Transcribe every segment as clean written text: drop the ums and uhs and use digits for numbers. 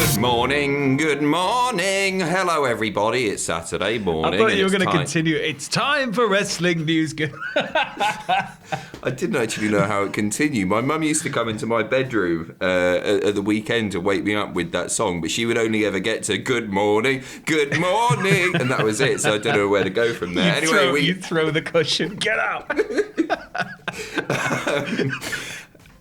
Good morning, good morning. Hello, everybody. It's Saturday morning. I thought you were going to continue. It's time for wrestling news. I didn't actually know how it continued. My mum used to come into my bedroom at the weekend to wake me up with that song, but she would only ever get to good morning, and that was it. So I don't know where to go from there. You throw the cushion. Get out.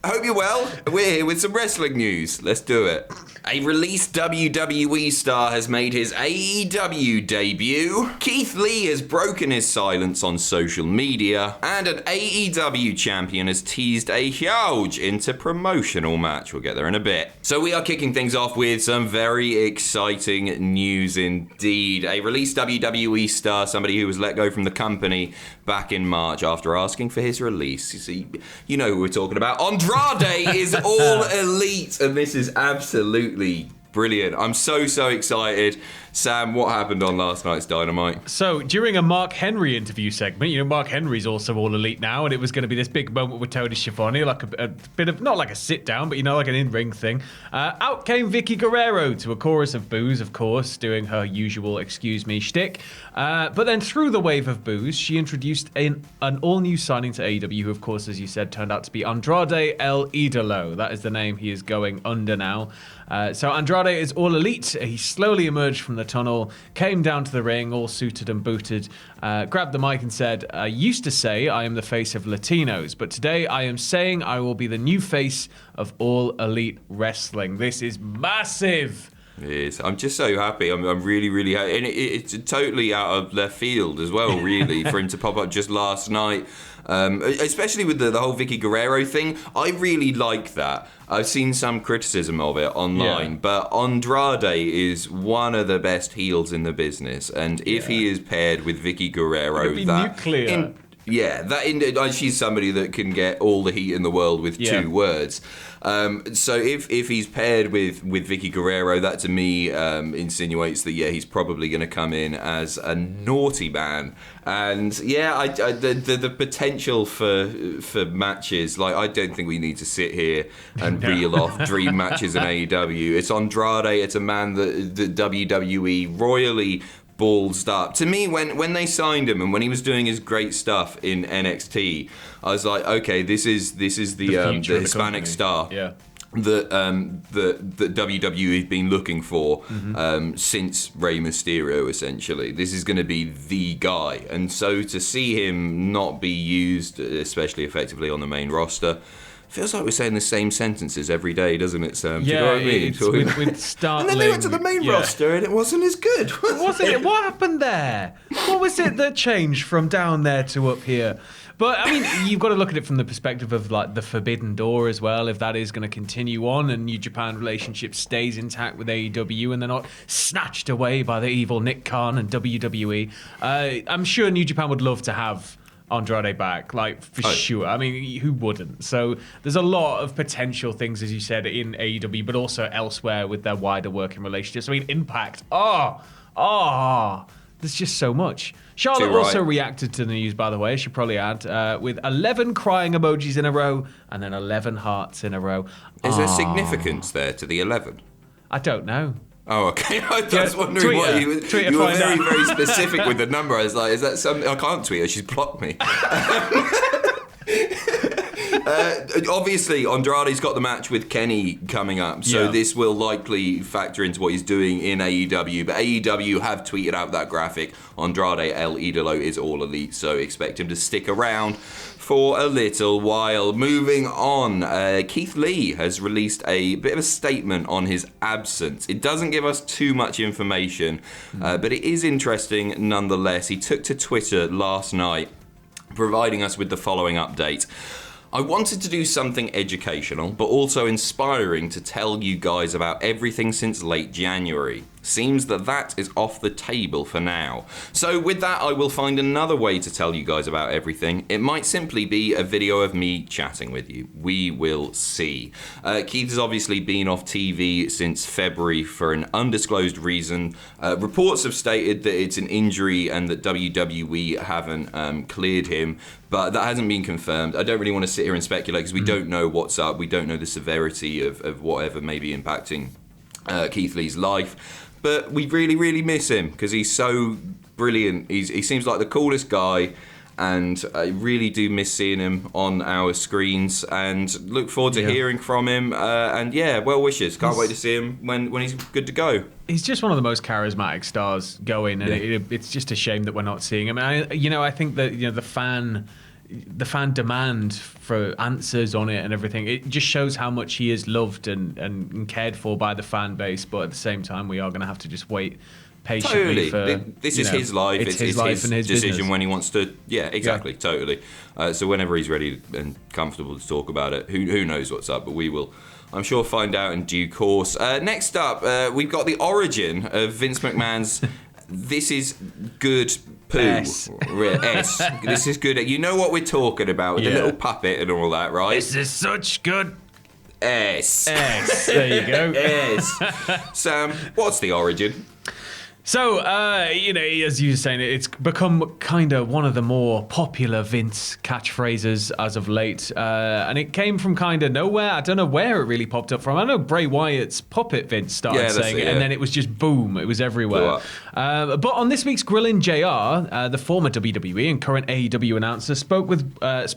Hope you're well. We're here with some wrestling news. Let's do it. A released WWE star has made his AEW debut. Keith Lee has broken his silence on social media. And an AEW champion has teased a huge interpromotional match. We'll get there in a bit. So we are kicking things off with some very exciting news indeed. A released WWE star, somebody who was let go from the company back in March after asking for his release. You see, you know who we're talking about. Andrade is all elite, and this is absolutely brilliant. I'm so excited. Sam, what happened on last night's Dynamite? So, during a Mark Henry interview segment, Mark Henry's also all elite now, and it was going to be this big moment with Tony Schiavone, like a bit of, not like a sit-down, but, like an in-ring thing. Out came Vicky Guerrero to a chorus of boos, of course, doing her usual excuse me shtick. But then through the wave of boos, she introduced an all-new signing to AEW, who, of course, as you said, turned out to be Andrade El Idolo. That is the name he is going under now. So Andrade is all elite. He slowly emerged from the tunnel, came down to the ring, all suited and booted, grabbed the mic and said, I used to say I am the face of Latinos, but today I am saying I will be the new face of all elite wrestling. This is massive. It is. I'm just so happy. I'm really happy. And it's totally out of left field as well, really, for him to pop up just last night. Especially with the whole Vicky Guerrero thing. I really like that. I've seen some criticism of it online, but Andrade is one of the best heels in the business. And if he is paired with Vicky Guerrero, nuclear. She's somebody that can get all the heat in the world with two words. So if he's paired with Vicky Guerrero, that to me insinuates that he's probably going to come in as a naughty man. And the potential for matches, like, I don't think we need to sit here and reel off dream matches in AEW. It's Andrade. It's a man that WWE royally ballsed up. To me, when they signed him and when he was doing his great stuff in NXT, I was like, okay, this is the Hispanic star that WWE has been looking for since Rey Mysterio, essentially. This is going to be the guy. And so to see him not be used especially effectively on the main roster, feels like we're saying the same sentences every day, doesn't it, Sam? Do you know what I mean? With startling. And then they went to the main roster and it wasn't as good. Wasn't it? What happened there? What was it that changed from down there to up here? But, I mean, you've got to look at it from the perspective of, like, the Forbidden Door as well, if that is going to continue on and New Japan relationship stays intact with AEW and they're not snatched away by the evil Nick Khan and WWE. I'm sure New Japan would love to have Andrade back, like, for sure. I mean, who wouldn't? So there's a lot of potential things, as you said, in AEW, but also elsewhere with their wider working relationships. I mean, Impact. There's just so much. Charlotte also reacted to the news, by the way, she probably had, with 11 crying emojis in a row and then 11 hearts in a row. Is there significance there to the 11? I don't know. Oh, okay. I was wondering what you were very specific with the number. I was like, is that something? I can't tweet her. She's blocked me. Obviously, Andrade's got the match with Kenny coming up, so this will likely factor into what he's doing in AEW. But AEW have tweeted out that graphic. Andrade El Idolo is all elite, so expect him to stick around for a little while. Moving on, Keith Lee has released a bit of a statement on his absence. It doesn't give us too much information, but it is interesting nonetheless. He took to Twitter last night, providing us with the following update. I wanted to do something educational, but also inspiring to tell you guys about everything since late January. Seems that is off the table for now. So with that, I will find another way to tell you guys about everything. It might simply be a video of me chatting with you. We will see. Keith has obviously been off TV since February for an undisclosed reason. Reports have stated that it's an injury and that WWE haven't cleared him, but that hasn't been confirmed. I don't really want to sit here and speculate because we don't know what's up. We don't know the severity of whatever may be impacting Keith Lee's life. But we really, really miss him because he's so brilliant. He seems like the coolest guy. And I really do miss seeing him on our screens and look forward to hearing from him. And well wishes. Can't wait to see him when he's good to go. He's just one of the most charismatic stars going, and it's just a shame that we're not seeing him. And I think that the fan demand for answers on it and everything, it just shows how much he is loved and cared for by the fan base. But at the same time, we are going to have to just wait patiently. Totally. This is his life. It's his life and his decision business. when he wants to. Yeah, exactly. Yeah. Totally. So whenever he's ready and comfortable to talk about it, who knows what's up? But we will, I'm sure, find out in due course. Next up, we've got the origin of Vince McMahon's "This is good poo." S. This is good. You know what we're talking about with the little puppet and all that, right? This is such good. S. There you go. S. Sam, what's the origin? So, as you were saying, it's become kind of one of the more popular Vince catchphrases as of late. And it came from kind of nowhere. I don't know where it really popped up from. I know Bray Wyatt's puppet Vince started saying it, and then it was just boom. It was everywhere. But on this week's Grillin' JR, the former WWE and current AEW announcer spoke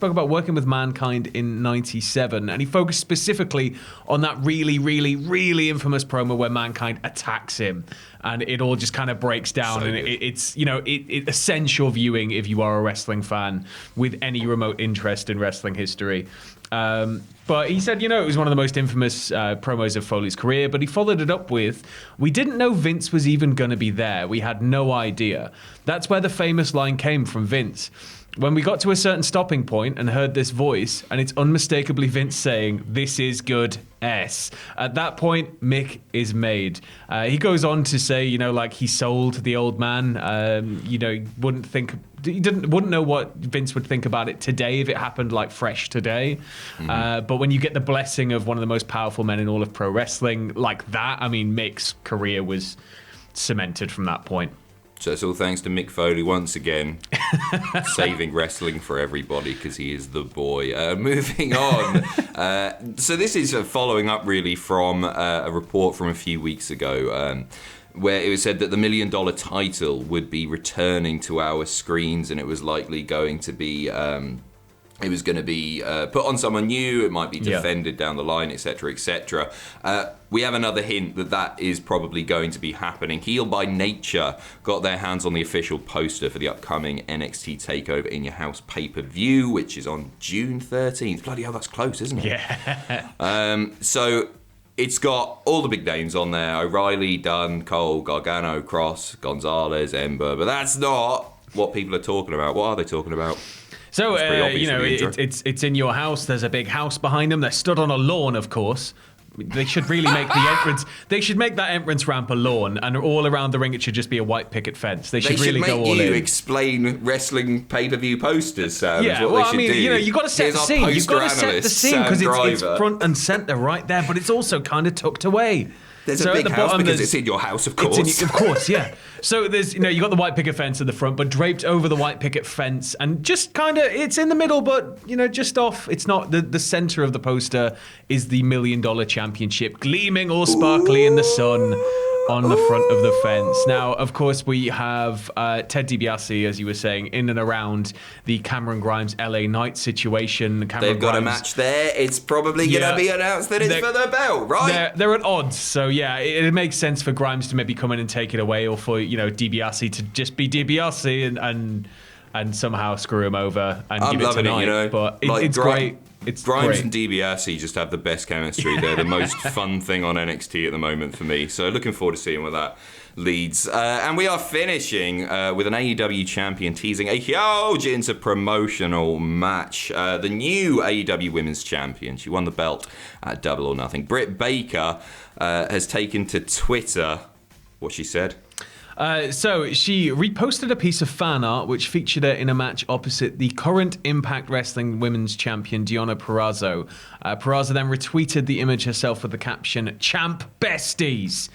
about working with Mankind in '97, and he focused specifically on that really, really, really infamous promo where Mankind attacks him. And it all just kind of breaks down, and it's essential viewing if you are a wrestling fan with any remote interest in wrestling history. But he said, it was one of the most infamous promos of Foley's career, but he followed it up with, "We didn't know Vince was even going to be there. We had no idea." That's where the famous line came from Vince. When we got to a certain stopping point and heard this voice, and it's unmistakably Vince saying, "This is good, S." At that point, Mick is made. He goes on to say, he sold the old man. Wouldn't know what Vince would think about it today if it happened fresh today. Mm-hmm. But when you get the blessing of one of the most powerful men in all of pro wrestling like that, Mick's career was cemented from that point. So it's all thanks to Mick Foley once again, saving wrestling for everybody because he is the boy. Moving on. So this is following up really from a report from a few weeks ago where it was said that the $1 million title would be returning to our screens, and it was likely going to be... It was going to be put on someone new. It might be defended down the line, etc., etc. We have another hint that is probably going to be happening. Heel by Nature got their hands on the official poster for the upcoming NXT TakeOver In Your House pay-per-view, which is on June 13th. Bloody hell, that's close, isn't it? Yeah. So it's got all the big names on there: O'Reilly, Dunn, Cole, Gargano, Cross, Gonzalez, Ember. But that's not what people are talking about. What are they talking about? So, it's in your house. There's a big house behind them. They're stood on a lawn, of course. They should really make the entrance. They should make that entrance ramp a lawn, and all around the ring it should just be a white picket fence. They should really go all in. They should make you explain wrestling pay-per-view posters, Sam. Yeah, you got to set the scene. You've got to set the scene because it's front and center right there, but it's also kind of tucked away. There's a big house because it's in your house, of course. Of course, yeah. So there's, you got the white picket fence at the front, but draped over the white picket fence, and just kind of, it's in the middle, but just off. It's not the center of the poster is the $1 million championship, gleaming all sparkly in the sun on the front of the fence. Now, of course, we have Ted DiBiase, as you were saying, in and around the Cameron Grimes LA Knight situation. They've got a match there. It's probably going to be announced that it's for the belt, right? They're at odds. So, yeah, it makes sense for Grimes to maybe come in and take it away, or for, DiBiase to just be DiBiase and somehow screw him over and give it tonight. But it's great. Grimes and DiBiase just have the best chemistry. They're the most fun thing on NXT at the moment for me. So looking forward to seeing where that leads. And we are finishing with an AEW champion teasing a huge interpromotional match. The new AEW Women's Champion. She won the belt at Double or Nothing. Britt Baker has taken to Twitter what she said. So she reposted a piece of fan art which featured her in a match opposite the current Impact Wrestling Women's Champion Deonna Purrazzo. Purrazzo then retweeted the image herself with the caption, "Champ Besties."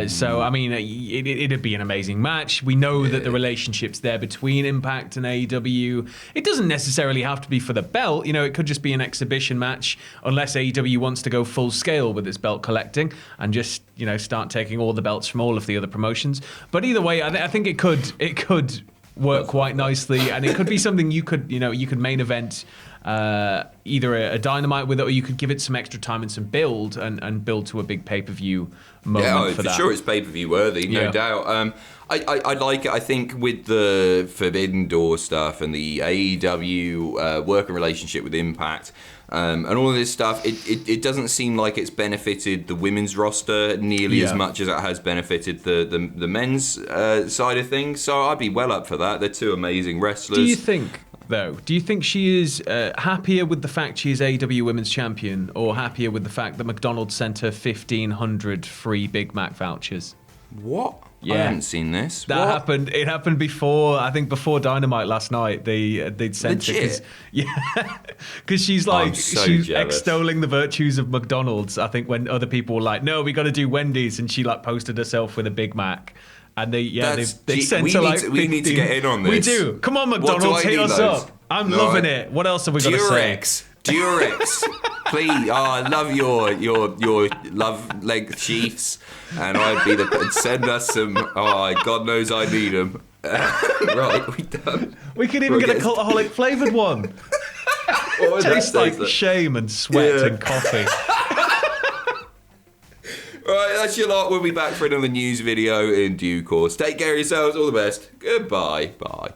So, I mean, it'd be an amazing match. We know that the relationship's there between Impact and AEW. It doesn't necessarily have to be for the belt. You know, it could just be an exhibition match, unless AEW wants to go full scale with its belt collecting and just, you know, start taking all the belts from all of the other promotions. But either way, I think it could work quite nicely, and it could be something you could main event either a Dynamite with it, or you could give it some extra time and some build and build to a big pay-per-view moment for that. Sure, it's pay-per-view worthy, no doubt. I like it. I think with the Forbidden Door stuff and the AEW working relationship with Impact, and all of this stuff, it doesn't seem like it's benefited the women's roster nearly as much as it has benefited the men's side of things. So I'd be well up for that. They're two amazing wrestlers. Do you think she is happier with the fact she is AEW Women's Champion, or happier with the fact that McDonald's sent her 1,500 free Big Mac vouchers? What? Yeah. I haven't seen this. That happened. It happened before. I think before Dynamite last night. They'd sent it. Because she's like she's extolling the virtues of McDonald's. I think when other people were like, "No, we got to do Wendy's," and she like posted herself with a Big Mac. And they sent her like 15. We need to get in on this. We do. Come on, McDonald's, hit us up. I'm loving it. What else have we got to say? Durex. Please, I love your love leg sheaths, and I'd be send us some. Oh, God knows I need them. Right, we done. We could even get a Cultaholic flavoured one. Tastes like shame and sweat and coffee. Right, that's your lot. We'll be back for another news video in due course. Take care of yourselves. All the best. Goodbye. Bye.